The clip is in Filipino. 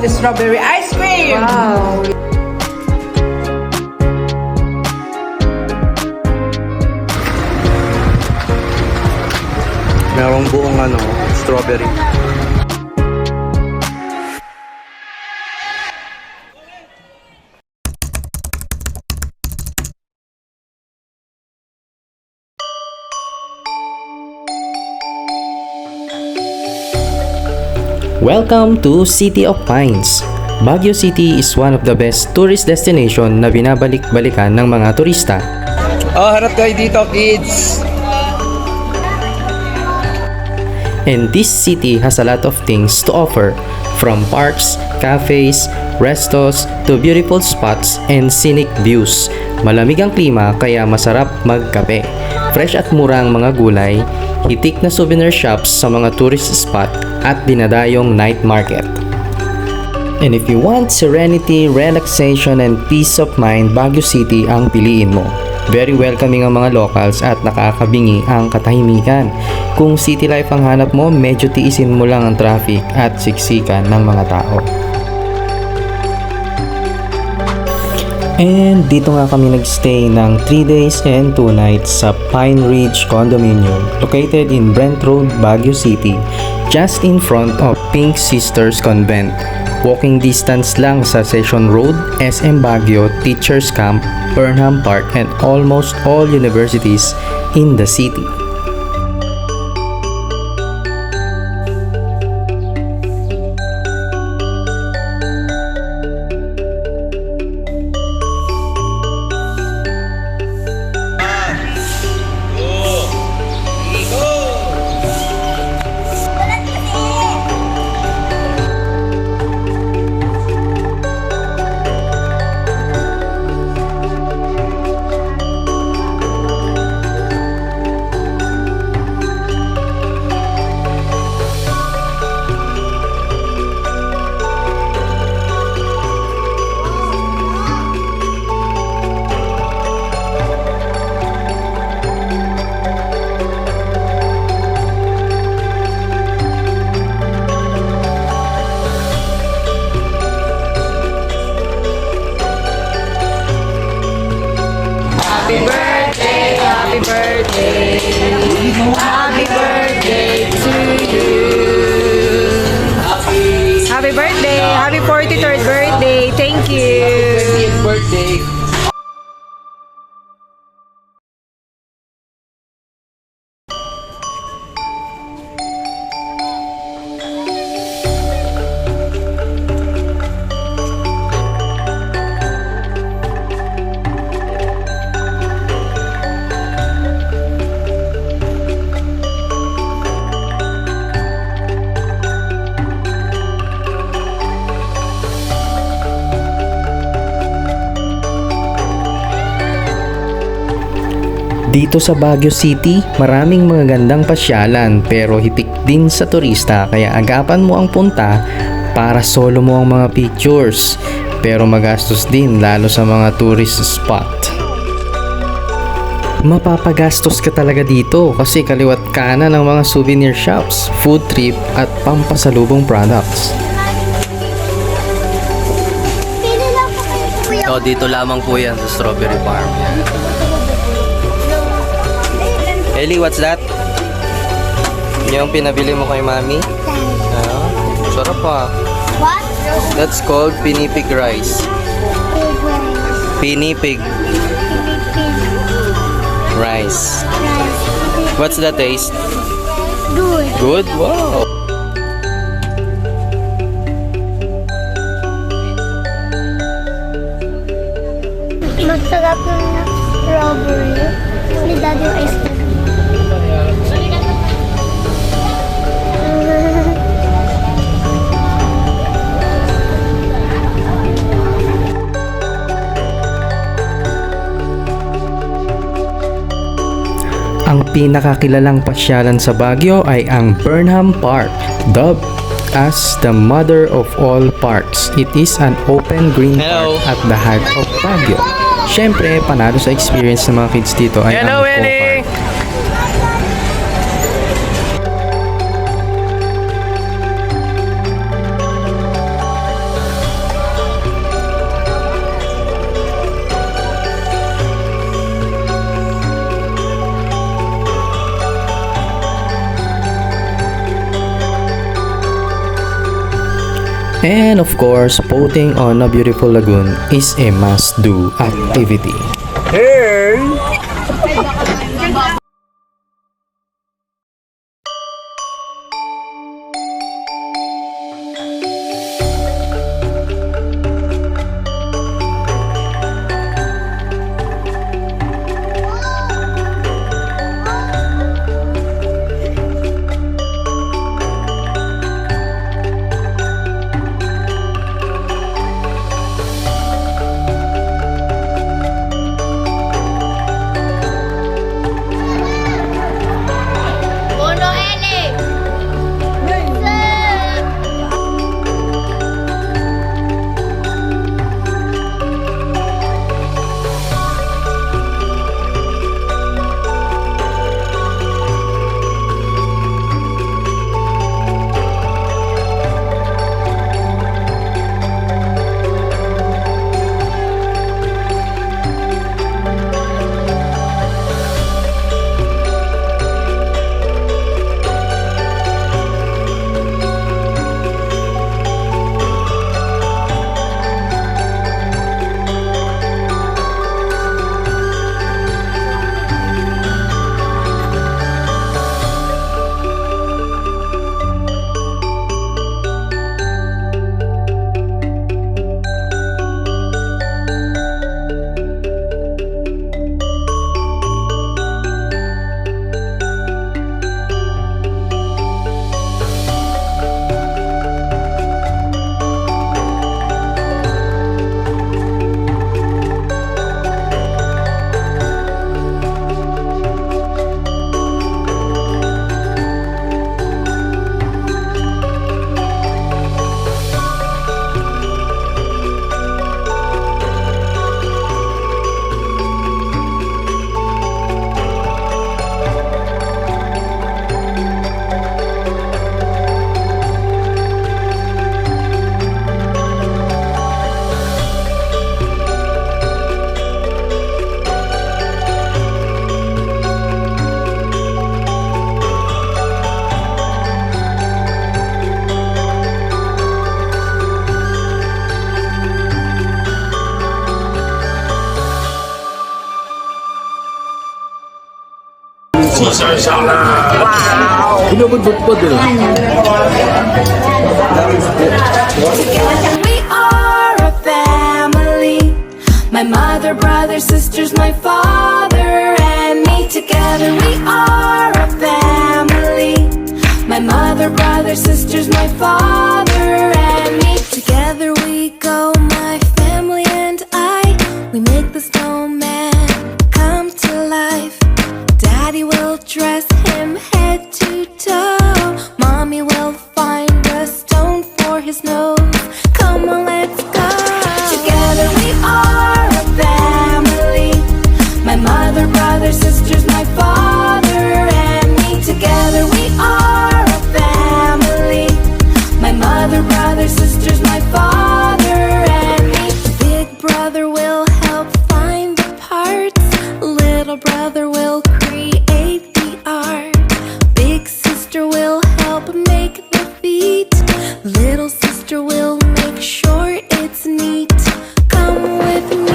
the strawberry ice cream. Wow. Merong buong strawberry. Welcome to City of Pines. Baguio City is one of the best tourist destination na binabalik-balikan ng mga turista. Oh, harap kayo dito, kids! And this city has a lot of things to offer, from parks, cafes, restos, to beautiful spots and scenic views. Malamig ang klima kaya masarap magkape. Fresh at mura ang mga gulay, hitik na souvenir shops sa mga tourist spot at dinadayong night market. And if you want serenity, relaxation, and peace of mind, Baguio City ang piliin mo. Very welcoming ang mga locals at nakakabingi ang katahimikan. Kung city life ang hanap mo, medyo tiisin mo lang ang traffic at siksikan ng mga tao. And dito nga kami nagstay ng 3 days and 2 nights sa Pine Ridge Condominium located in Brent Road, Baguio City, just in front of Pink Sisters Convent. Walking distance lang sa Session Road, SM Baguio, Teachers Camp, Burnham Park, and almost all universities in the city. Happy birthday. Happy birthday to you. Happy birthday. Happy 43rd birthday. Thank you. 20th birthday. Dito sa Baguio City, maraming mga gandang pasyalan pero hitik din sa turista kaya agapan mo ang punta para solo mo ang mga pictures. Pero magastos din lalo sa mga tourist spot. Mapapagastos ka talaga dito kasi kaliwat kanan ng mga souvenir shops, food trip at pampasalubong products. Oh, dito lamang po yan sa Strawberry Farm. Ellie, what's that? Yung pinabili mo kay mami? Sarap pa. What? That's called pinipig rice. Pinipig rice. What's the taste? Good. Good? Wow! Masarap ng strawberry. Ni daddy yung ice cream. Ang pinakakilalang pasyalan sa Baguio ay ang Burnham Park, dubbed as the mother of all parks. It is an open green Hello. park at the heart of Baguio. Siyempre, panalo sa experience ng mga kids dito ay Hello, ang Eco Ellie! Park. And of course, boating on a beautiful lagoon is a must-do activity. Bono Eli! We are a family. My mother, brother, sisters, my father, and me. Together we are a family. My mother, brother, sisters, my father, and me. Together we go, my family and I. We make the snowman come to life. Daddy will dress him head to toe. Mommy will find a stone for his nose. Come on, let's go. Together we are a family. My mother, brother, sisters, my father, and me. Together we are a family. My mother, brother, sisters, my father, and me. Big brother will help find the parts. Little brother will create the art. Big sister will help make the feet. Little sister will make sure it's neat. Come with me.